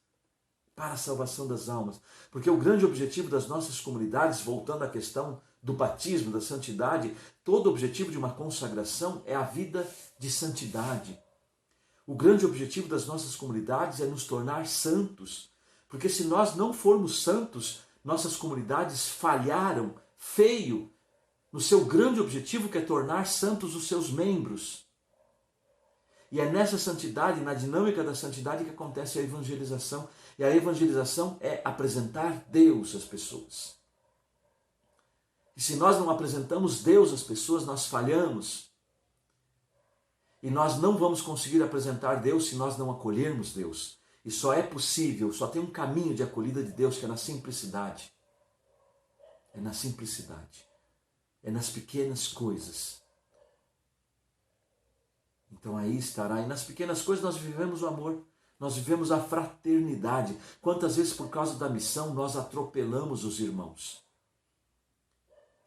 Para a salvação das almas. Porque o grande objetivo das nossas comunidades, voltando à questão do batismo, da santidade, todo o objetivo de uma consagração é a vida de santidade. O grande objetivo das nossas comunidades é nos tornar santos. Porque se nós não formos santos, nossas comunidades falharam feio no seu grande objetivo, que é tornar santos os seus membros. E é nessa santidade, na dinâmica da santidade, que acontece a evangelização. E a evangelização é apresentar Deus às pessoas. E se nós não apresentamos Deus às pessoas, nós falhamos. E nós não vamos conseguir apresentar Deus se nós não acolhermos Deus. E só é possível, só tem um caminho de acolhida de Deus, que é na simplicidade. É na simplicidade. É nas pequenas coisas. Então aí estará. E nas pequenas coisas nós vivemos o amor. Nós vivemos a fraternidade. Quantas vezes por causa da missão nós atropelamos os irmãos?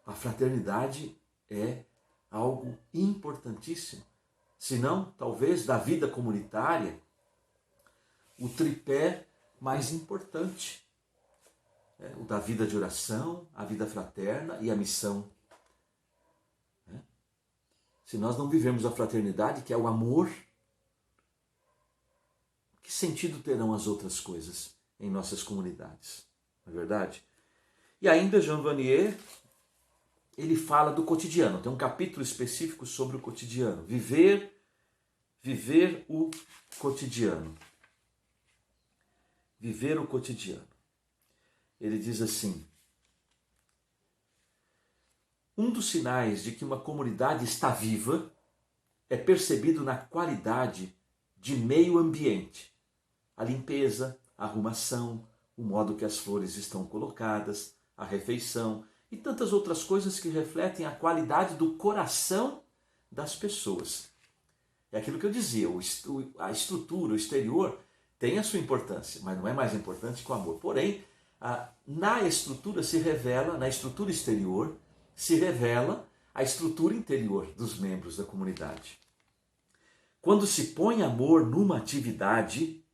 A fraternidade é algo importantíssimo. Se não, talvez, da vida comunitária, o tripé mais importante. O da vida de oração, a vida fraterna e a missão. Se nós não vivemos a fraternidade, que é o amor, que sentido terão as outras coisas em nossas comunidades? Não é verdade? E ainda Jean Vanier, ele fala do cotidiano. Tem um capítulo específico sobre o cotidiano. Viver o cotidiano. Viver o cotidiano. Ele diz assim: um dos sinais de que uma comunidade está viva é percebido na qualidade de meio ambiente. A limpeza, a arrumação, o modo que as flores estão colocadas, a refeição e tantas outras coisas que refletem a qualidade do coração das pessoas. É aquilo que eu dizia, a estrutura, o exterior tem a sua importância, mas não é mais importante que o amor. Porém, na estrutura exterior, se revela a estrutura interior dos membros da comunidade. Quando se põe amor numa atividade,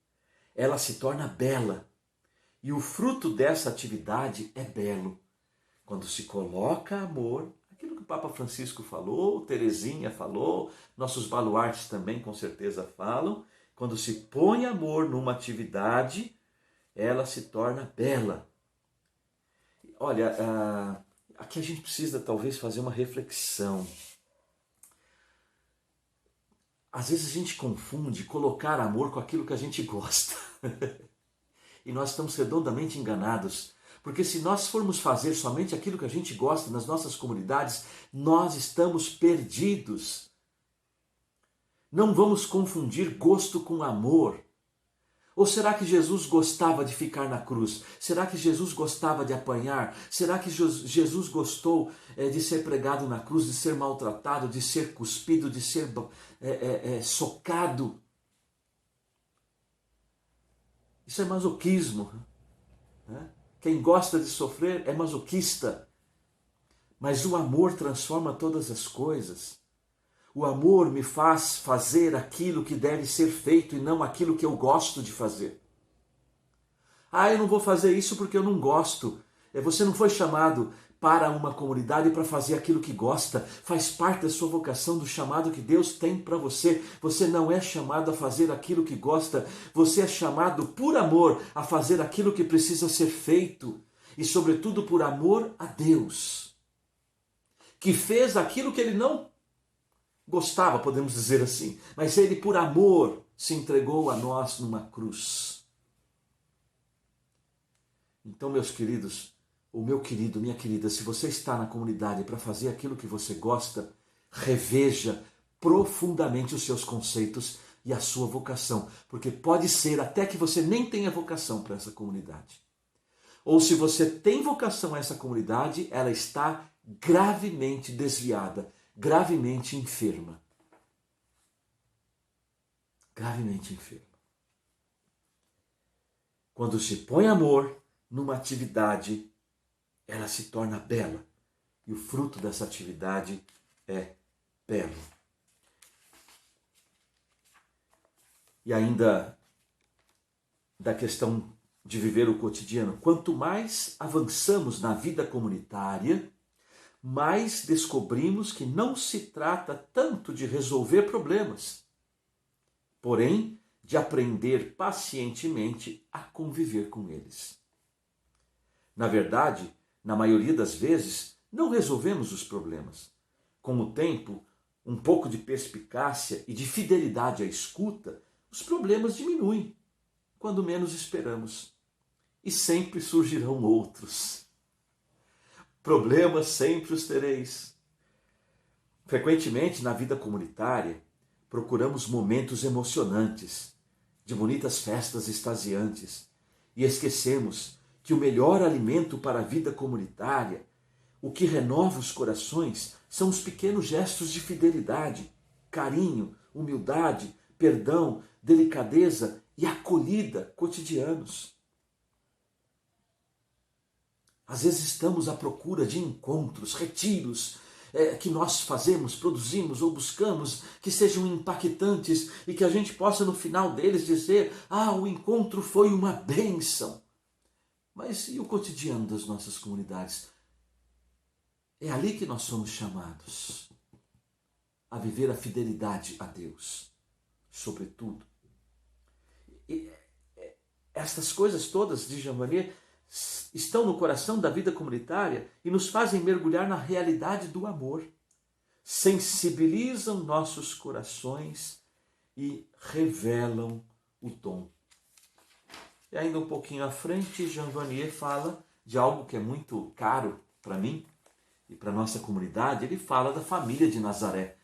ela se torna bela. E o fruto dessa atividade é belo. Quando se coloca amor, aquilo que o Papa Francisco falou, Teresinha falou, nossos baluartes também com certeza falam, quando se põe amor numa atividade, ela se torna bela. Olha, aqui a gente precisa talvez fazer uma reflexão. Às vezes a gente confunde colocar amor com aquilo que a gente gosta. E nós estamos redondamente enganados. Porque se nós formos fazer somente aquilo que a gente gosta nas nossas comunidades, nós estamos perdidos. Não vamos confundir gosto com amor. Ou será que Jesus gostava de ficar na cruz? Será que Jesus gostava de apanhar? Será que Jesus gostou de ser pregado na cruz, de ser maltratado, de ser cuspido, de ser socado? Isso é masoquismo, né? Quem gosta de sofrer é masoquista. Mas o amor transforma todas as coisas. O amor me faz fazer aquilo que deve ser feito e não aquilo que eu gosto de fazer. Ah, eu não vou fazer isso porque eu não gosto. Você não foi chamado para uma comunidade para fazer aquilo que gosta. Faz parte da sua vocação, do chamado que Deus tem para você. Você não é chamado a fazer aquilo que gosta. Você é chamado por amor a fazer aquilo que precisa ser feito. E sobretudo por amor a Deus, que fez aquilo que ele não gostava, podemos dizer assim. Mas ele, por amor, se entregou a nós numa cruz. Então, meus queridos, o meu querido, minha querida, se você está na comunidade para fazer aquilo que você gosta, reveja profundamente os seus conceitos e a sua vocação, porque pode ser até que você nem tenha vocação para essa comunidade. Ou se você tem vocação a essa comunidade, ela está gravemente desviada, gravemente enferma. Gravemente enferma. Quando se põe amor numa atividade, ela se torna bela. E o fruto dessa atividade é belo. E ainda da questão de viver o cotidiano. Quanto mais avançamos na vida comunitária, mais descobrimos que não se trata tanto de resolver problemas, porém de aprender pacientemente a conviver com eles. Na verdade, na maioria das vezes, não resolvemos os problemas. Com o tempo, um pouco de perspicácia e de fidelidade à escuta, os problemas diminuem, quando menos esperamos. E sempre surgirão outros. Problemas sempre os tereis. Frequentemente, na vida comunitária, procuramos momentos emocionantes, de bonitas festas extasiantes, e esquecemos que o melhor alimento para a vida comunitária, o que renova os corações, são os pequenos gestos de fidelidade, carinho, humildade, perdão, delicadeza e acolhida cotidianos. Às vezes estamos à procura de encontros, retiros, que nós fazemos, produzimos ou buscamos, que sejam impactantes e que a gente possa no final deles dizer: ah, o encontro foi uma bênção. Mas e o cotidiano das nossas comunidades? É ali que nós somos chamados a viver a fidelidade a Deus, sobretudo. E estas coisas todas de Jean Vanier estão no coração da vida comunitária e nos fazem mergulhar na realidade do amor. Sensibilizam nossos corações e revelam o dom. E ainda um pouquinho à frente, Jean Vanier fala de algo que é muito caro para mim e para a nossa comunidade. Ele fala da família de Nazaré.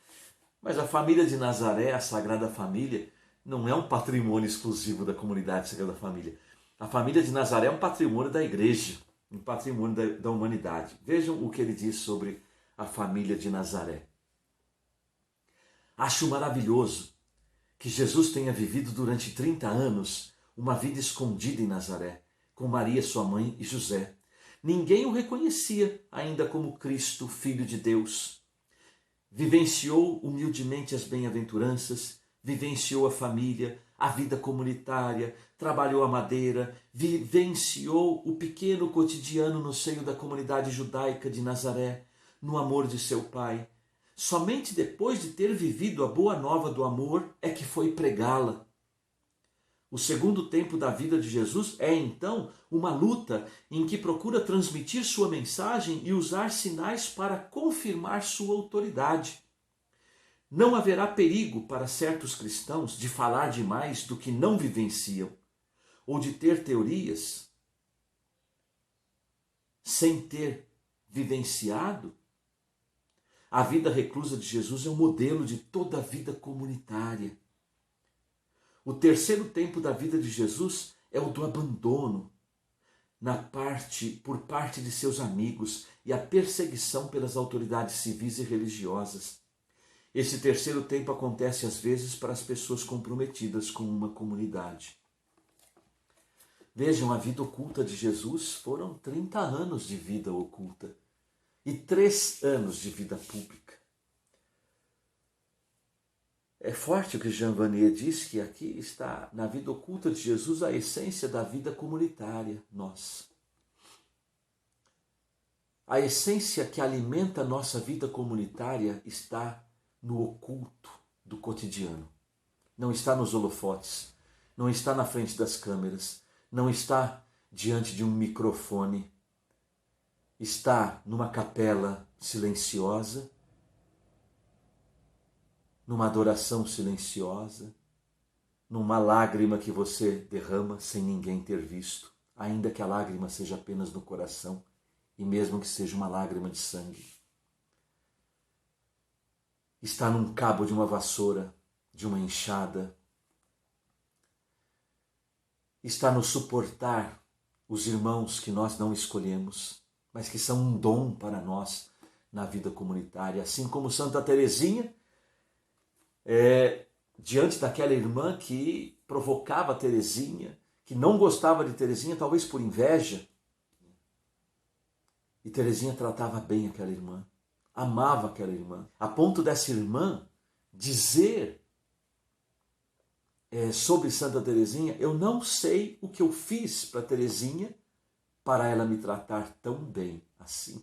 Mas a família de Nazaré, a Sagrada Família, não é um patrimônio exclusivo da comunidade Sagrada Família. A família de Nazaré é um patrimônio da igreja, um patrimônio da humanidade. Vejam o que ele diz sobre a família de Nazaré. Acho maravilhoso que Jesus tenha vivido durante 30 anos uma vida escondida em Nazaré, com Maria, sua mãe, e José. Ninguém o reconhecia ainda como Cristo, Filho de Deus. Vivenciou humildemente as bem-aventuranças, vivenciou a família, a vida comunitária, trabalhou a madeira, vivenciou o pequeno cotidiano no seio da comunidade judaica de Nazaré, no amor de seu pai. Somente depois de ter vivido a boa nova do amor é que foi pregá-la. O segundo tempo da vida de Jesus é, então, uma luta em que procura transmitir sua mensagem e usar sinais para confirmar sua autoridade. Não haverá perigo para certos cristãos de falar demais do que não vivenciam, ou de ter teorias sem ter vivenciado. A vida reclusa de Jesus é um modelo de toda a vida comunitária. O terceiro tempo da vida de Jesus é o do abandono por parte de seus amigos e a perseguição pelas autoridades civis e religiosas. Esse terceiro tempo acontece às vezes para as pessoas comprometidas com uma comunidade. Vejam, a vida oculta de Jesus foram 30 anos de vida oculta e 3 anos de vida pública. É forte o que Jean Vanier diz, que aqui está na vida oculta de Jesus a essência da vida comunitária nossa. A essência que alimenta a nossa vida comunitária está no oculto do cotidiano. Não está nos holofotes, não está na frente das câmeras, não está diante de um microfone. Está numa capela silenciosa, numa adoração silenciosa, numa lágrima que você derrama sem ninguém ter visto, ainda que a lágrima seja apenas no coração e mesmo que seja uma lágrima de sangue. Está num cabo de uma vassoura, de uma enxada. Está no suportar os irmãos que nós não escolhemos, mas que são um dom para nós na vida comunitária. Assim como Santa Teresinha, diante daquela irmã que provocava Teresinha, que não gostava de Teresinha, talvez por inveja, e Teresinha tratava bem aquela irmã, amava aquela irmã, a ponto dessa irmã dizer sobre Santa Teresinha: eu não sei o que eu fiz para Teresinha para ela me tratar tão bem assim.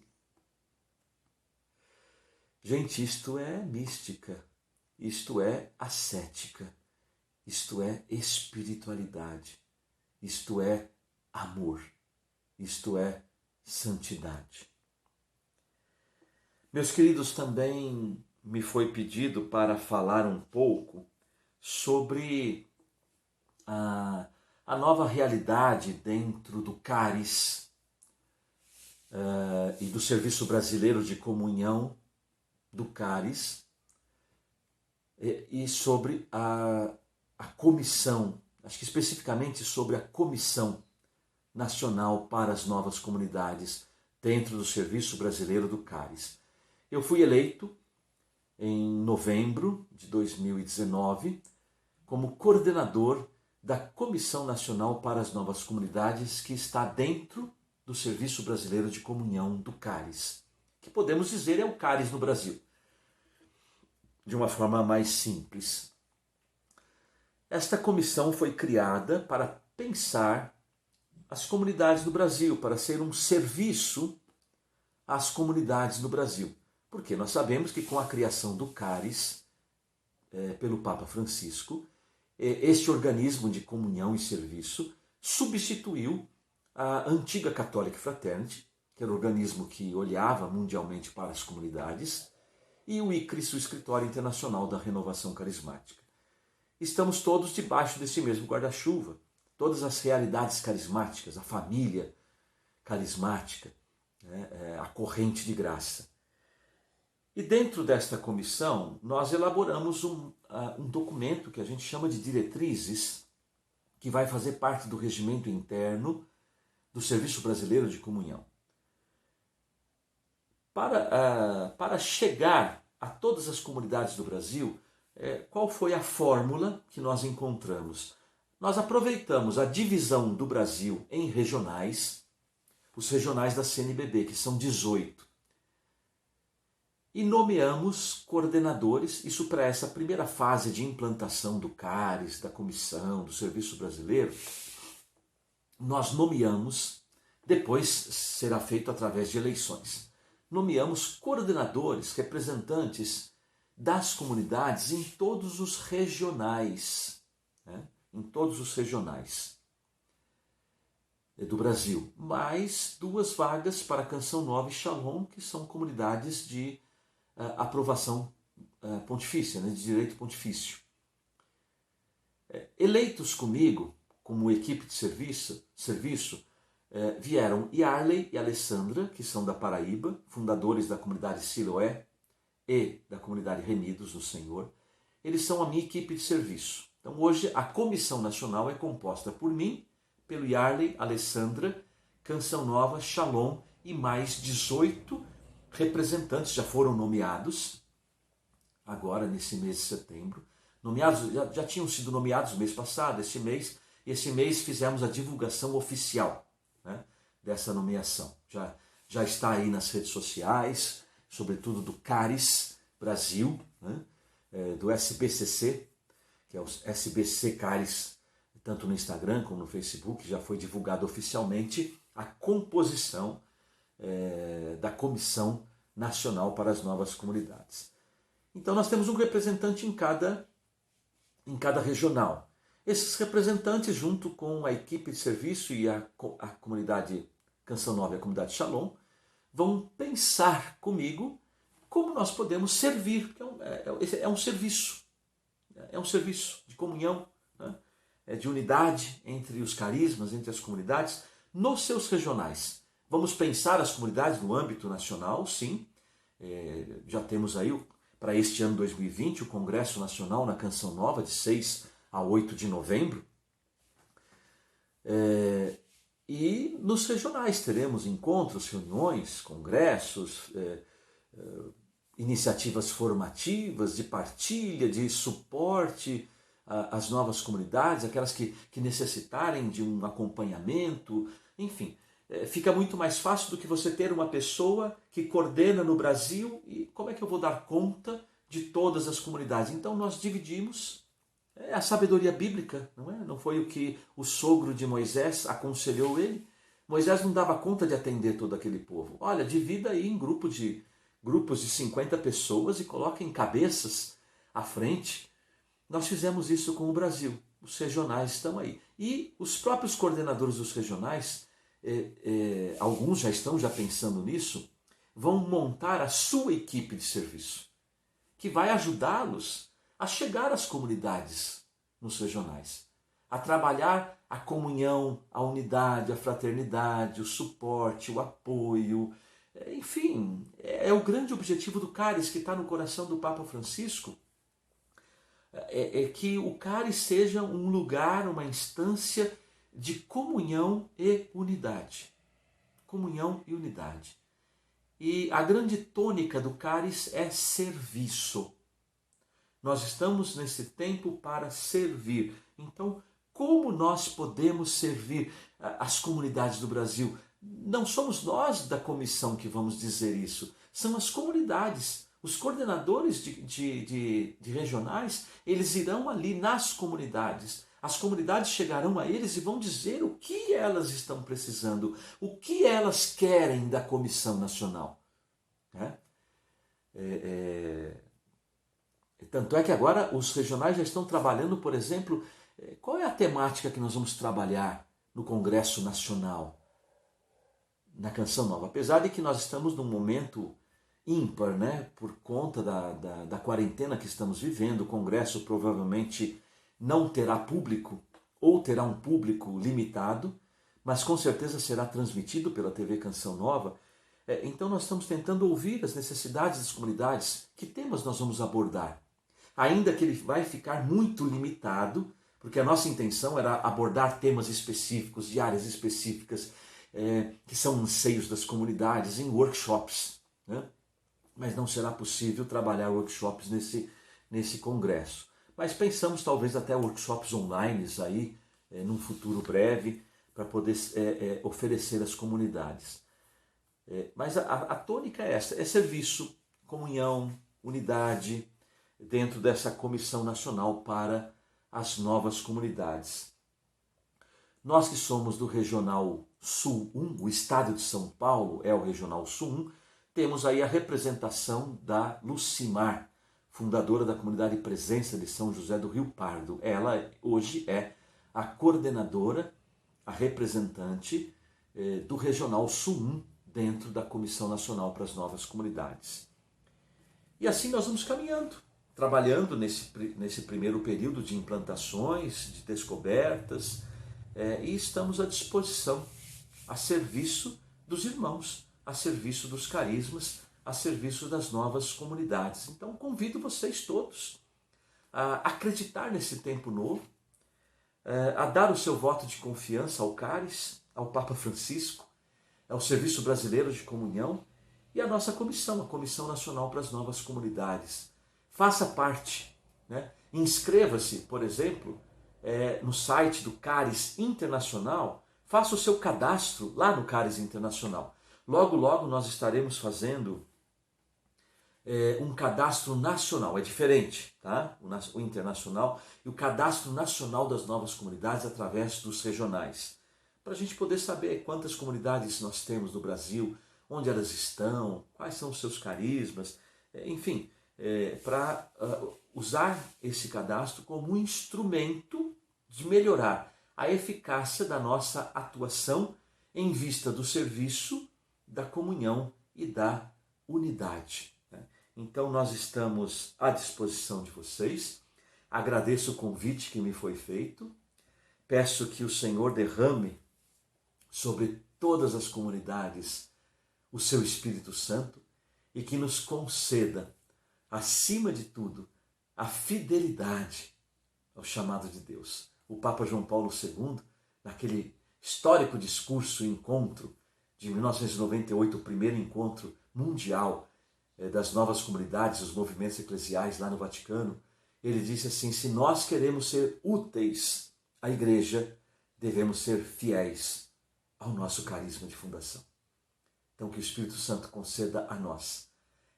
Gente, isto é mística, isto é ascética, isto é espiritualidade, isto é amor, isto é santidade. Meus queridos, também me foi pedido para falar um pouco sobre a nova realidade dentro do CARES e do Serviço Brasileiro de Comunhão do CARES e sobre a comissão, acho que especificamente sobre a Comissão Nacional para as Novas Comunidades dentro do Serviço Brasileiro do CARES. Eu fui eleito em novembro de 2019 como coordenador da Comissão Nacional para as Novas Comunidades, que está dentro do Serviço Brasileiro de Comunhão do CARES, que podemos dizer é o CARES no Brasil, de uma forma mais simples. Esta comissão foi criada para pensar as comunidades do Brasil, para ser um serviço às comunidades no Brasil. Porque nós sabemos que com a criação do CARES, pelo Papa Francisco, este organismo de comunhão e serviço substituiu a antiga Catholic Fraternity, que era o organismo que olhava mundialmente para as comunidades, e o ICRIS, o Escritório Internacional da Renovação Carismática. Estamos todos debaixo desse mesmo guarda-chuva. Todas as realidades carismáticas, a família carismática, a corrente de graça. E dentro desta comissão, nós elaboramos um documento que a gente chama de diretrizes, que vai fazer parte do regimento interno do Serviço Brasileiro de Comunhão. Para chegar a todas as comunidades do Brasil, qual foi a fórmula que nós encontramos? Nós aproveitamos a divisão do Brasil em regionais, os regionais da CNBB, que são 18, e nomeamos coordenadores, isso para essa primeira fase de implantação do CARES, da comissão, do Serviço Brasileiro. Nós nomeamos, depois será feito através de eleições, nomeamos coordenadores, representantes das comunidades em todos os regionais, em todos os regionais do Brasil, mais 2 vagas para Canção Nova e Shalom, que são comunidades de aprovação pontifícia, de direito pontifício. Eleitos comigo, como equipe de serviço, vieram Yarley e Alessandra, que são da Paraíba, fundadores da comunidade Siloé e da comunidade Remidos do Senhor. Eles são a minha equipe de serviço. Então hoje a comissão nacional é composta por mim, pelo Yarley, Alessandra, Canção Nova, Shalom e mais 18 representantes já foram nomeados, agora nesse mês de setembro. Nomeados, já tinham sido nomeados no mês passado, esse mês fizemos a divulgação oficial, né, dessa nomeação. Já está aí nas redes sociais, sobretudo do CARES Brasil, né, do SBCC, que é o SBC CARES, tanto no Instagram como no Facebook, já foi divulgado oficialmente a composição da Comissão Nacional para as Novas Comunidades. Então nós temos um representante em cada regional. Esses representantes, junto com a equipe de serviço e a comunidade Canção Nova e a comunidade Shalom, vão pensar comigo como nós podemos servir, porque é um serviço de comunhão, né? De unidade entre os carismas, entre as comunidades, nos seus regionais. Vamos pensar as comunidades no âmbito nacional, sim. Já temos aí, para este ano 2020, o Congresso Nacional na Canção Nova, de 6 a 8 de novembro. E nos regionais teremos encontros, reuniões, congressos, iniciativas formativas, de partilha, de suporte às novas comunidades, aquelas que necessitarem de um acompanhamento, enfim. Fica muito mais fácil do que você ter uma pessoa que coordena no Brasil e como é que eu vou dar conta de todas as comunidades? Então nós dividimos a sabedoria bíblica, não é? Não foi o que o sogro de Moisés aconselhou ele? Moisés não dava conta de atender todo aquele povo. Olha, divida aí em grupos de 50 pessoas e coloquem cabeças à frente. Nós fizemos isso com o Brasil. Os regionais estão aí. E os próprios coordenadores dos regionais, alguns já estão pensando nisso, vão montar a sua equipe de serviço, que vai ajudá-los a chegar às comunidades nos regionais, a trabalhar a comunhão, a unidade, a fraternidade, o suporte, o apoio, enfim, é o grande objetivo do CARES que está no coração do Papa Francisco, que o CARES seja um lugar, uma instância de comunhão e unidade. Comunhão e unidade. E a grande tônica do CARES é serviço. Nós estamos nesse tempo para servir. Então, como nós podemos servir as comunidades do Brasil? Não somos nós da comissão que vamos dizer isso, são as comunidades. Os coordenadores de regionais, eles irão ali nas comunidades. As comunidades chegarão a eles e vão dizer o que elas estão precisando, o que elas querem da Comissão Nacional. Tanto é que agora os regionais já estão trabalhando, por exemplo, qual é a temática que nós vamos trabalhar no Congresso Nacional, na Canção Nova. Apesar de que nós estamos num momento ímpar, né? Por conta da quarentena que estamos vivendo, o Congresso provavelmente não terá público, ou terá um público limitado, mas com certeza será transmitido pela TV Canção Nova. Então nós estamos tentando ouvir as necessidades das comunidades. Que temas nós vamos abordar? Ainda que ele vai ficar muito limitado, porque a nossa intenção era abordar temas específicos, de áreas específicas, que são anseios das comunidades, em workshops, né? Mas não será possível trabalhar workshops nesse congresso. Mas pensamos talvez até workshops online aí, num futuro breve, para poder oferecer às comunidades. Mas a tônica é essa, é serviço, comunhão, unidade, dentro dessa Comissão Nacional para as Novas Comunidades. Nós que somos do Regional Sul 1, o estado de São Paulo é o Regional Sul 1, temos aí a representação da Lucimar, fundadora da comunidade Presença de São José do Rio Pardo. Ela hoje é a coordenadora, a representante do Regional Sul 1 dentro da Comissão Nacional para as Novas Comunidades. E assim nós vamos caminhando, trabalhando nesse primeiro período de implantações, de descobertas, e estamos à disposição, a serviço dos irmãos, a serviço dos carismas, a serviço das novas comunidades. Então convido vocês todos a acreditar nesse tempo novo, a dar o seu voto de confiança ao Cáris, ao Papa Francisco, ao Serviço Brasileiro de Comunhão e à nossa comissão, a Comissão Nacional para as Novas Comunidades. Faça parte, né? Inscreva-se, por exemplo, no site do Cáris Internacional, faça o seu cadastro lá no Cáris Internacional. Logo, logo nós estaremos fazendo um cadastro nacional, é diferente, tá? O internacional e o cadastro nacional das novas comunidades através dos regionais. Para a gente poder saber quantas comunidades nós temos no Brasil, onde elas estão, quais são os seus carismas, enfim, para usar esse cadastro como um instrumento de melhorar a eficácia da nossa atuação em vista do serviço, da comunhão e da unidade. Então nós estamos à disposição de vocês. Agradeço o convite que me foi feito. Peço que o Senhor derrame sobre todas as comunidades o seu Espírito Santo e que nos conceda, acima de tudo, a fidelidade ao chamado de Deus. O Papa João Paulo II, naquele histórico discurso, encontro de 1998, o primeiro encontro mundial das novas comunidades, os movimentos eclesiais lá no Vaticano, ele disse assim: se nós queremos ser úteis à igreja, devemos ser fiéis ao nosso carisma de fundação. Então que o Espírito Santo conceda a nós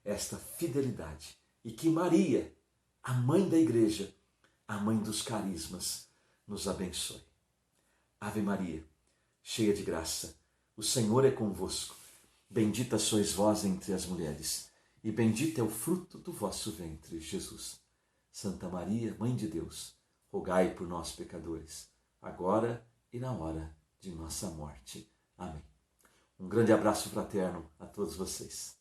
esta fidelidade e que Maria, a mãe da igreja, a mãe dos carismas, nos abençoe. Ave Maria, cheia de graça, o Senhor é convosco. Bendita sois vós entre as mulheres, e bendito é o fruto do vosso ventre, Jesus. Santa Maria, Mãe de Deus, rogai por nós, pecadores, agora e na hora de nossa morte. Amém. Um grande abraço fraterno a todos vocês.